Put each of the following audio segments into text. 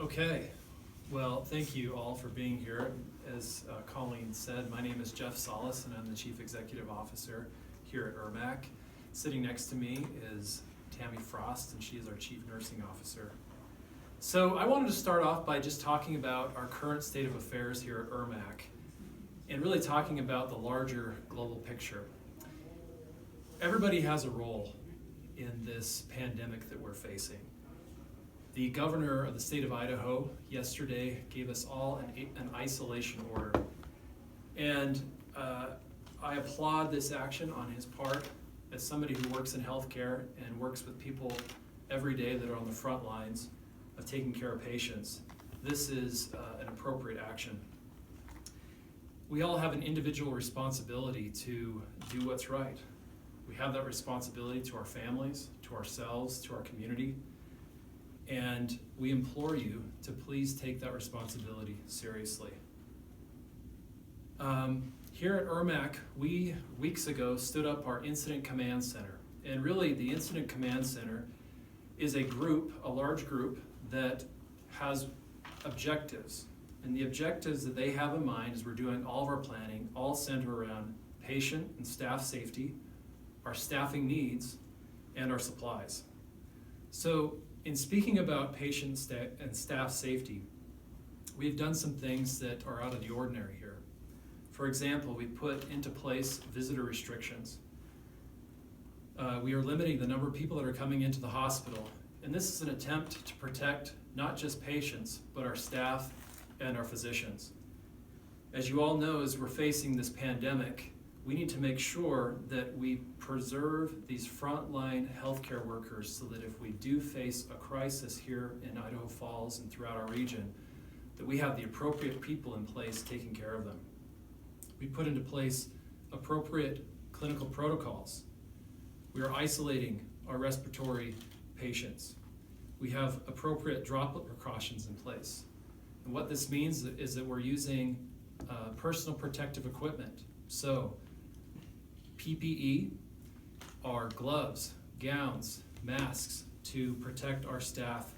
Okay, well, thank you all for being here. As Colleen said, my name is Jeff Sollis, and I'm the Chief Executive Officer here at EIRMC. Sitting next to me is Tami, and she is our Chief Nursing Officer. So I wanted to start off by just talking about our current state of affairs here at EIRMC, and really talking about the larger global picture. Everybody has a role in this pandemic that we're facing. The governor of the state of Idaho yesterday gave us all an isolation order. And I applaud this action on his part as somebody who works in healthcare and works with people every day that are on the front lines of taking care of patients. This is an appropriate action. We all have an individual responsibility to do what's right. We have that responsibility to our families, to ourselves, to our community. And we implore you to please take that responsibility seriously. Here at EIRMC, we weeks ago stood up our Incident Command Center. And really, the Incident Command Center is a large group that has objectives. And the objectives that they have in mind is we're doing all of our planning, all centered around patient and staff safety, our staffing needs, and our supplies. So, in speaking about patient and staff safety, we've done some things that are out of the ordinary here. For example, we put into place visitor restrictions. We are limiting the number of people that are coming into the hospital, and this is an attempt to protect not just patients, but our staff and our physicians. As you all know, as we're facing this pandemic, we need to make sure that we preserve these frontline healthcare workers so that if we do face a crisis here in Idaho Falls and throughout our region, that we have the appropriate people in place taking care of them. We put into place appropriate clinical protocols. We are isolating our respiratory patients. We have appropriate droplet precautions in place. And what this means is that we're using personal protective equipment. So PPE are gloves, gowns, masks to protect our staff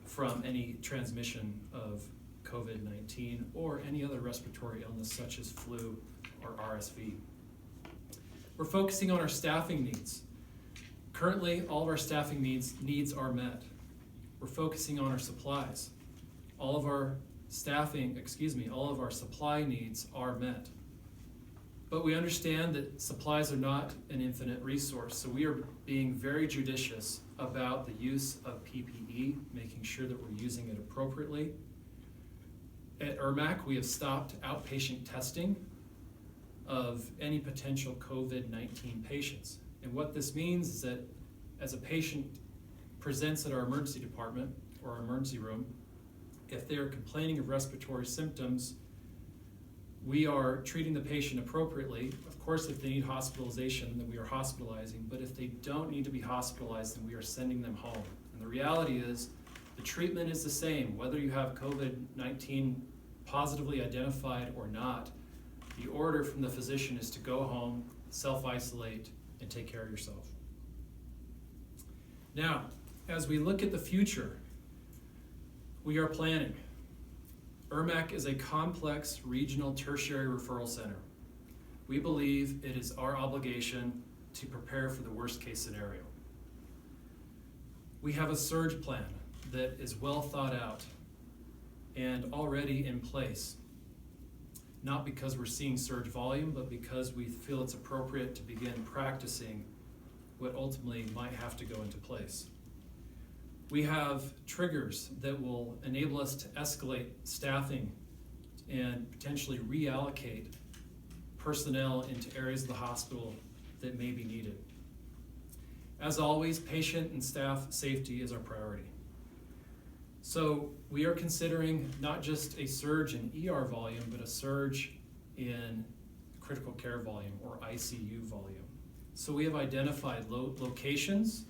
from any transmission of COVID-19 or any other respiratory illness such as flu or RSV. We're focusing on our staffing needs. Currently, all of our staffing needs are met. We're focusing on our supplies. All of our supply needs are met. But we understand that supplies are not an infinite resource, so we are being very judicious about the use of PPE, making sure that we're using it appropriately. At EIRMC, we have stopped outpatient testing of any potential COVID-19 patients. And what this means is that as a patient presents at our emergency department or our emergency room, if they are complaining of respiratory symptoms, we are treating the patient appropriately. Of course, if they need hospitalization, then we are hospitalizing. But if they don't need to be hospitalized, then we are sending them home. And the reality is, the treatment is the same, whether you have COVID-19 positively identified or not. The order from the physician is to go home, self-isolate, and take care of yourself. Now, as we look at the future, we are planning. EIRMC is a complex regional tertiary referral center. We believe it is our obligation to prepare for the worst case scenario. We have a surge plan that is well thought out and already in place, not because we're seeing surge volume, but because we feel it's appropriate to begin practicing what ultimately might have to go into place. We have triggers that will enable us to escalate staffing and potentially reallocate personnel into areas of the hospital that may be needed. As always, patient and staff safety is our priority. So we are considering not just a surge in ER volume, but a surge in critical care volume or ICU volume. So we have identified locations,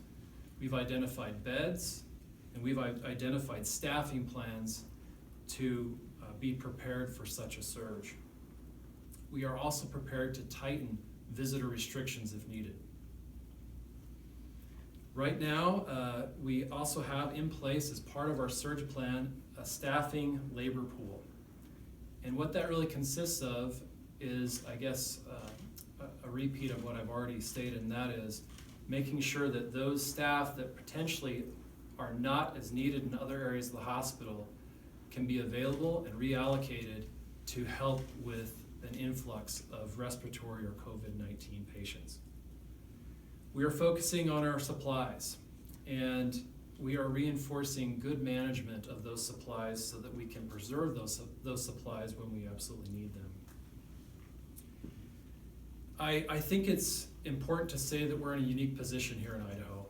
we've identified beds, and we've identified staffing plans to be prepared for such a surge. We are also prepared to tighten visitor restrictions if needed. Right now, we also have in place as part of our surge plan a staffing labor pool. And what that really consists of is, I guess, a repeat of what I've already stated, and that is making sure that those staff that potentially are not as needed in other areas of the hospital can be available and reallocated to help with an influx of respiratory or COVID-19 patients. We are focusing on our supplies, and we are reinforcing good management of those supplies so that we can preserve those supplies when we absolutely need them. I think it's important to say that we're in a unique position here in Idaho.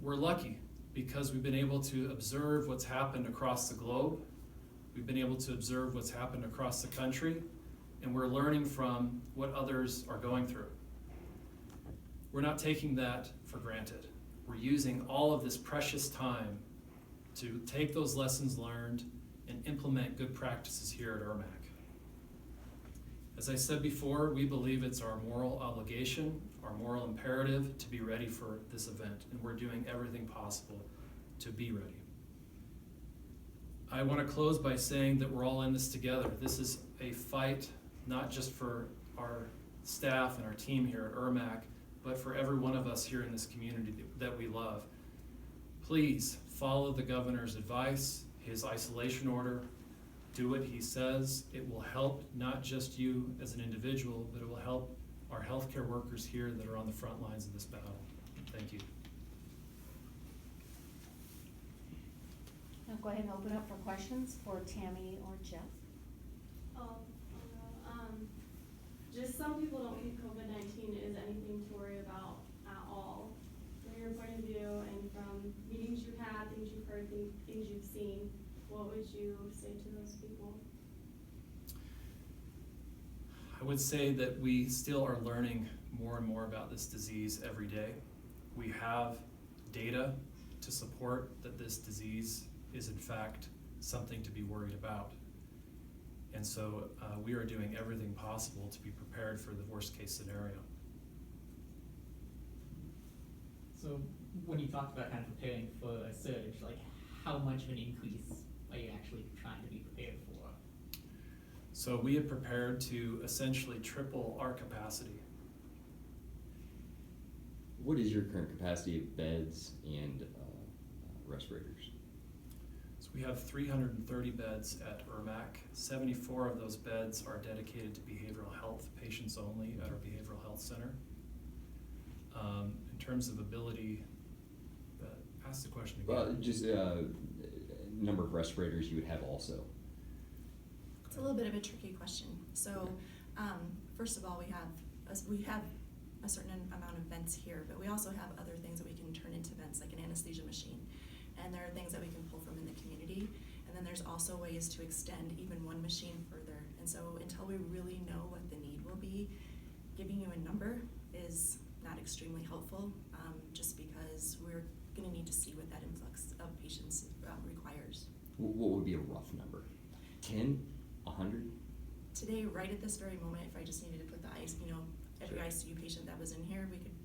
We're lucky because we've been able to observe what's happened across the globe. We've been able to observe what's happened across the country, and we're learning from what others are going through. We're not taking that for granted. We're using all of this precious time to take those lessons learned and implement good practices here at EIRMC. As I said before, we believe it's our moral obligation, our moral imperative to be ready for this event, and we're doing everything possible to be ready. I want to close by saying that we're all in this together. This is a fight not just for our staff and our team here at EIRMC, but for every one of us here in this community that we love. Please follow the governor's advice, his isolation order. Do what he says. It will help not just you as an individual, but it will help our healthcare workers here that are on the front lines of this battle. Thank you. Now go ahead and open up for questions for Tami or Jeff. Just some people don't think COVID-19 is anything to worry about at all. From your point of view and from meetings you've had, things you've heard, things you've seen, what would you say to those people? I would say that we still are learning more and more about this disease every day. We have data to support that this disease is in fact something to be worried about. And so we are doing everything possible to be prepared for the worst case scenario. So when you talked about kind of preparing for a surge, like how much of an increase are you actually trying to be prepared for? So we have prepared to essentially triple our capacity. What is your current capacity of beds and respirators? So we have 330 beds at EIRMC. 74 of those beds are dedicated to behavioral health patients only at our behavioral health center. In terms of ability, ask the question again. Well, just number of respirators you would have also. It's a little bit of a tricky question. So, first of all, we have a certain amount of vents here, but we also have other things that we can turn into vents, like an anesthesia machine. And there are things that we can pull from in the community. And then there's also ways to extend even one machine further. And so until we really know what the need will be, giving you a number is not extremely helpful, just because we're gonna need to see what that influx of patients requires. What would be a rough number? 10? 100? Today, right at this very moment, if I just needed to put every ICU patient that was in here, we could,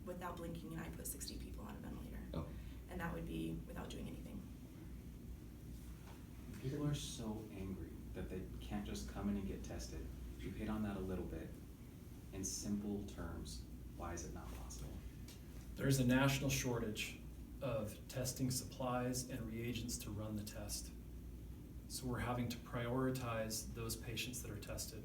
without blinking an eye, put 60 people on a ventilator. Oh. And that would be without doing anything. People are so angry that they can't just come in and get tested. If you hit on that a little bit, in simple terms, why is it not possible? There's a national shortage of testing supplies and reagents to run the test. So we're having to prioritize those patients that are tested.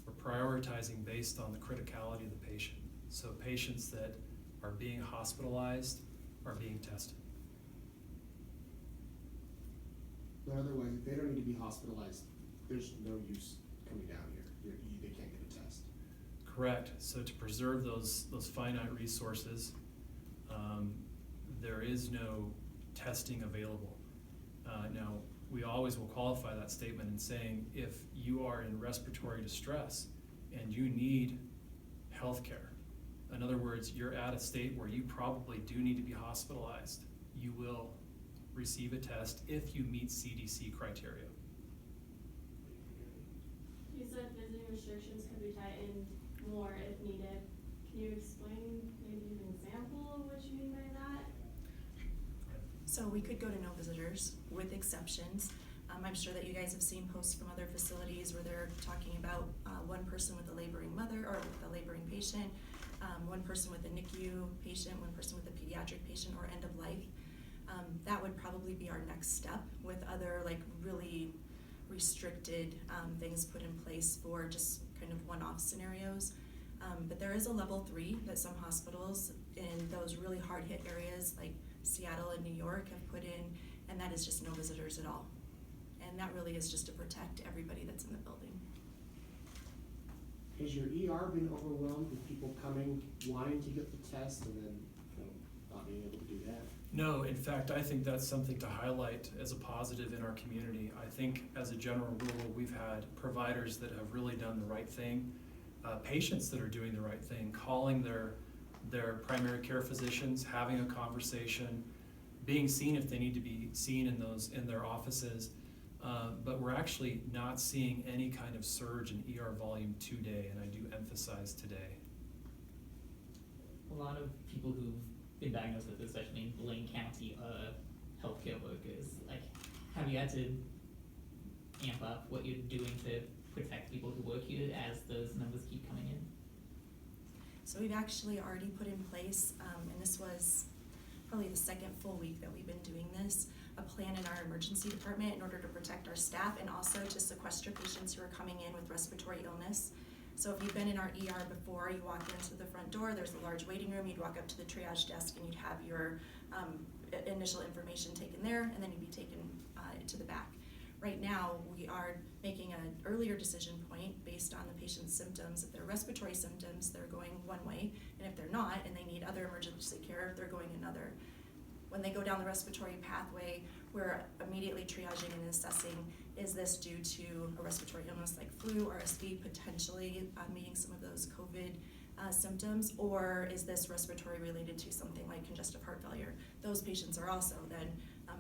We're prioritizing based on the criticality of the patient. So patients that are being hospitalized are being tested. But otherwise, if they don't need to be hospitalized, there's no use coming down here. They can't get a test. Correct. So to preserve those finite resources, there is no testing available. Now, we always will qualify that statement in saying if you are in respiratory distress and you need health care, in other words, you're at a state where you probably do need to be hospitalized, you will receive a test if you meet CDC criteria. You said visiting restrictions could be tightened more if needed. Can you explain, maybe an example of which So we could go to no visitors with exceptions. I'm sure that you guys have seen posts from other facilities where they're talking about one person with a laboring mother or with a laboring patient, one person with a NICU patient, one person with a pediatric patient or end of life. That would probably be our next step with other like really restricted things put in place for just kind of one-off scenarios. But there is a level 3 that some hospitals in those really hard-hit areas like Seattle and New York have put in, and that is just no visitors at all. And that really is just to protect everybody that's in the building. Has your ER been overwhelmed with people coming, wanting to get the test, and then, not being able to do that? No, in fact, I think that's something to highlight as a positive in our community. I think as a general rule, we've had providers that have really done the right thing, patients that are doing the right thing, calling their primary care physicians, having a conversation, being seen if they need to be seen in their offices. But we're actually not seeing any kind of surge in ER volume today, and I do emphasize today. A lot of people who've been diagnosed with this, especially in Blaine County, healthcare workers, like, have you had to amp up what you're doing to protect people who work here as those numbers keep coming in? So we've actually already put in place, and this was probably the second full week that we've been doing this, a plan in our emergency department in order to protect our staff and also to sequester patients who are coming in with respiratory illness. So if you've been in our ER before, you walk into the front door, there's a large waiting room, you'd walk up to the triage desk and you'd have your initial information taken there, and then you'd be taken to the back. Right now, we are making an earlier decision point based on the patient's symptoms. If they're respiratory symptoms, they're going one way, and if they're not and they need other emergency care, they're going another. When they go down the respiratory pathway, we're immediately triaging and assessing, is this due to a respiratory illness like flu, RSV, potentially meeting some of those COVID symptoms, or is this respiratory related to something like congestive heart failure? Those patients are also then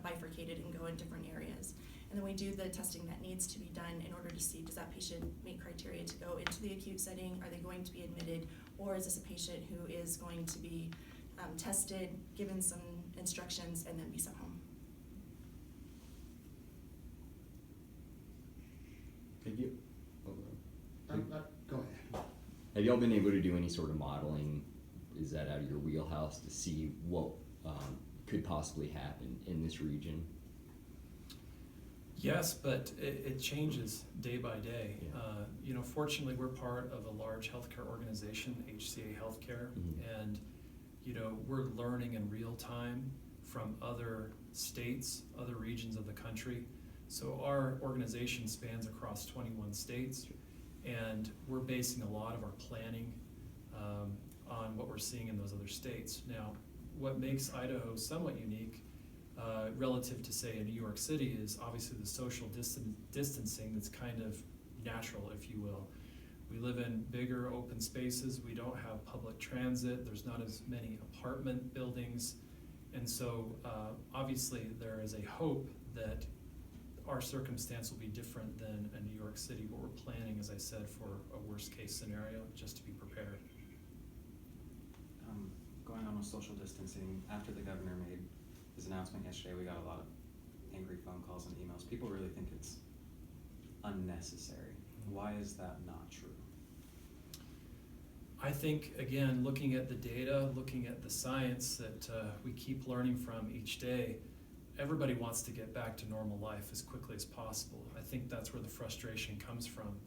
bifurcated and go in different areas. And then we do the testing that needs to be done in order to see, does that patient meet criteria to go into the acute setting? Are they going to be admitted? Or is this a patient who is going to be tested, given some instructions, and then be sent home? Have you, Go ahead. have y'all been able to do any sort of modeling? Is that out of your wheelhouse to see what could possibly happen in this region? Yes, but it changes day by day. Yeah. Fortunately, we're part of a large healthcare organization, HCA Healthcare, Mhm. and we're learning in real time from other states, other regions of the country. So our organization spans across 21 states, and we're basing a lot of our planning on what we're seeing in those other states. Now, what makes Idaho somewhat unique relative to, say, a New York City is obviously the social distancing that's kind of natural, if you will. We live in bigger open spaces, we don't have public transit, there's not as many apartment buildings, and so obviously there is a hope that our circumstance will be different than a New York City, but we're planning, as I said, for a worst case scenario, just to be prepared. Going on with social distancing, after the governor made his announcement yesterday, we got a lot of angry phone calls and emails. People really think it's unnecessary. Why is that not true? I think, again, looking at the data, looking at the science that we keep learning from each day, everybody wants to get back to normal life as quickly as possible. I think that's where the frustration comes from.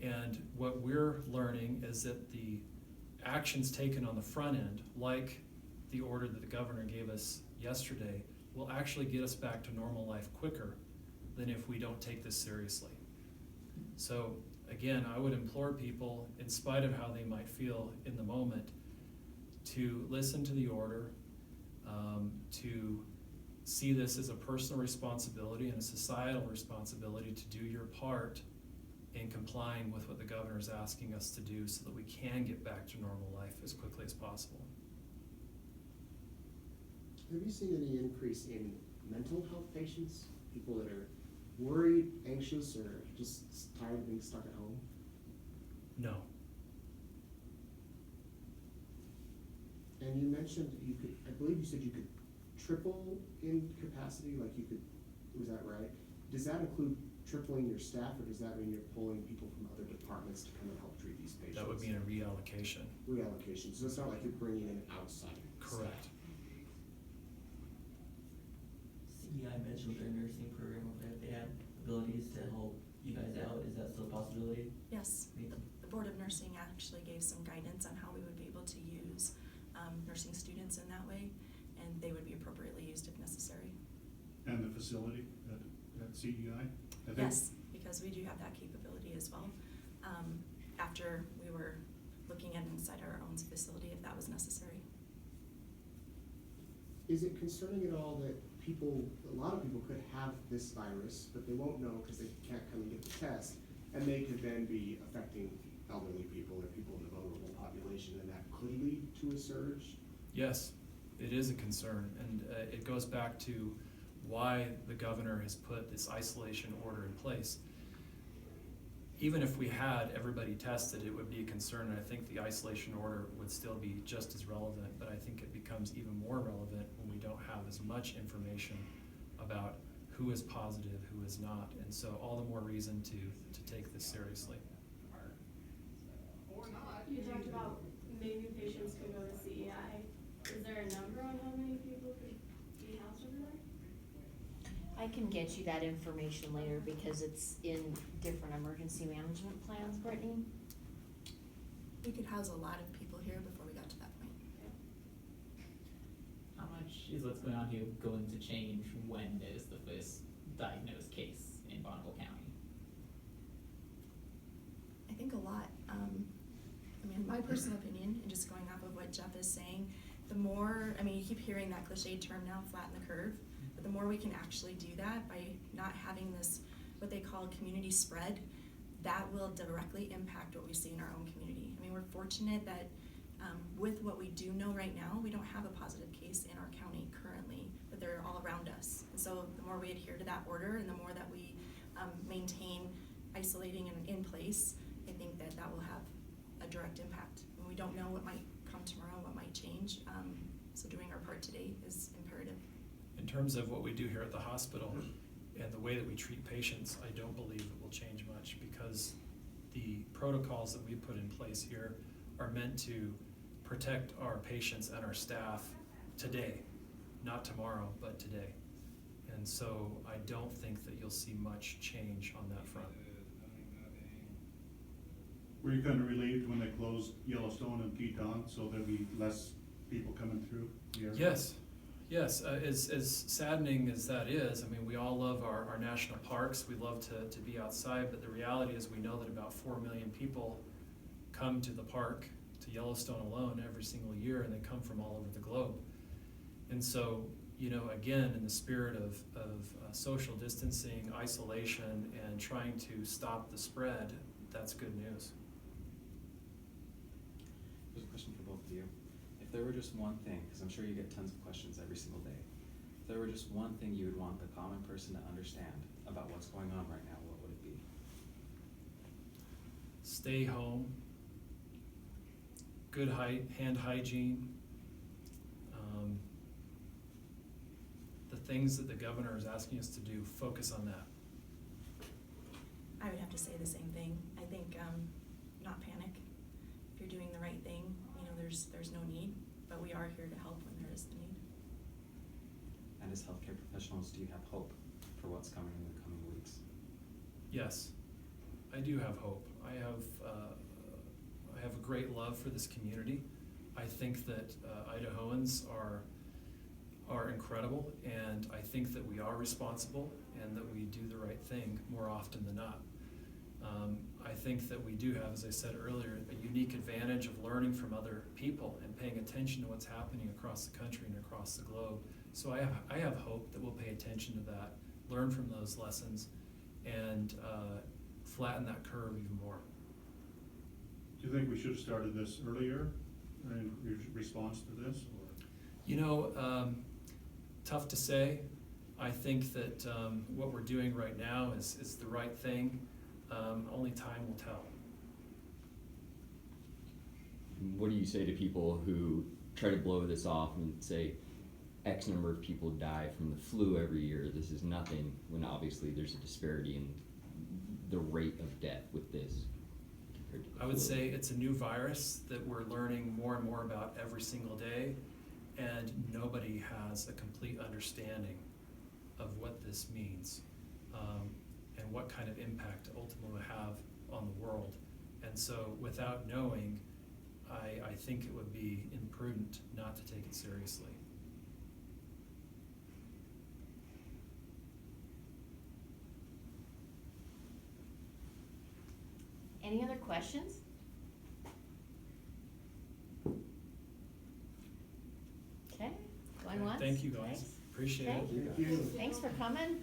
And what we're learning is that the actions taken on the front end, like the order that the governor gave us yesterday, will actually get us back to normal life quicker than if we don't take this seriously. So again, I would implore people, in spite of how they might feel in the moment, to listen to the order, to see this as a personal responsibility and a societal responsibility to do your part in complying with what the governor is asking us to do so that we can get back to normal life as quickly as possible. Have you seen any increase in mental health patients? People that are worried, anxious, or just tired of being stuck at home? No. And you mentioned you could, I believe you said you could triple in capacity, like you could, was that right? Does that include tripling your staff, or does that mean you're pulling people from other departments to come and help treat these patients? That would mean a reallocation. Reallocation, so it's not like you're bringing in outside Correct. staff. CEI mentioned their nursing program over there, if they had abilities to help you guys out, is that still a possibility? Yes, the Board of Nursing actually gave some guidance on how we would be able to use nursing students in that way, and they would be appropriately used if necessary. And the facility at CEI? I think- Yes, because we do have that capability as well. After we were looking at inside our own facility, if that was necessary. Is it concerning at all that a lot of people could have this virus, but they won't know because they can't come and get the test, and they could then be affecting elderly people or people in the vulnerable population, and that could lead to a surge? Yes, it is a concern, and it goes back to why the governor has put this isolation order in place. Even if we had everybody tested, it would be a concern, and I think the isolation order would still be just as relevant, but I think it becomes even more relevant when we don't have as much information about who is positive, who is not, and so all the more reason to take this seriously. You talked about maybe patients could go to CEI. Is there a number on how many people could be housed over there? I can get you that information later because it's in different emergency management plans, Brittany. We could house a lot of people here before we got to that point. How much is what's going on here going to change when there's the first diagnosed case in Bonneville County? I think a lot. I mean, my personal opinion, and just going off of what Jeff is saying, the more, I mean, you keep hearing that cliche term now, flatten the curve, but the more we can actually do that by not having this, what they call community spread, that will directly impact what we see in our own community. I mean, we're fortunate that with what we do know right now, we don't have a positive case in our county currently, but they're all around us. And so the more we adhere to that order and the more that we maintain isolating and in place, I think that that will have a direct impact. And we don't know what might come tomorrow, what might change. So doing our part today is imperative. In terms of what we do here at the hospital and the way that we treat patients, I don't believe it will change much because the protocols that we put in place here are meant to protect our patients and our staff today, not tomorrow, but today. And so I don't think that you'll see much change on that front. Were you kind of relieved when they closed Yellowstone and Teton, so there'd be less people coming through the area? Yes, as saddening as that is, I mean, we all love our national parks, we love to be outside, but the reality is we know that about 4 million people come to the park, to Yellowstone alone, every single year, and they come from all over the globe. And so, you know, again, in the spirit of social distancing, isolation, and trying to stop the spread, that's good news. There's a question for both of you. If there were just one thing, because I'm sure you get tons of questions every single day, if there were just one thing you would want the common person to understand about what's going on right now, what would it be? Stay home, good hand hygiene, the things that the governor is asking us to do, focus on that. I would have to say the same thing. I think not panic. If you're doing the right thing, you know, there's no need, but we are here to help when there is the need. And as healthcare professionals, do you have hope for what's coming in the coming weeks? Yes, I do have hope. I have a great love for this community. I think that Idahoans are incredible, and I think that we are responsible and that we do the right thing more often than not. I think that we do have, as I said earlier, a unique advantage of learning from other people and paying attention to what's happening across the country and across the globe. So I have hope that we'll pay attention to that, learn from those lessons, and flatten that curve even more. Do you think we should have started this earlier in response to this? Or? You know, tough to say. I think that what we're doing right now is the right thing. Only time will tell. What do you say to people who try to blow this off and say, X number of people die from the flu every year. This is nothing, when obviously there's a disparity in the rate of death with this compared to the I would flu. say it's a new virus that we're learning more and more about every single day, and nobody has a complete understanding of what this means, and what kind of impact ultimately will have on the world. And so without knowing, I think it would be imprudent not to take it seriously. Any other questions? Okay, going once? Thank you guys, Thanks. appreciate it. Okay. Thank you. Thanks for coming.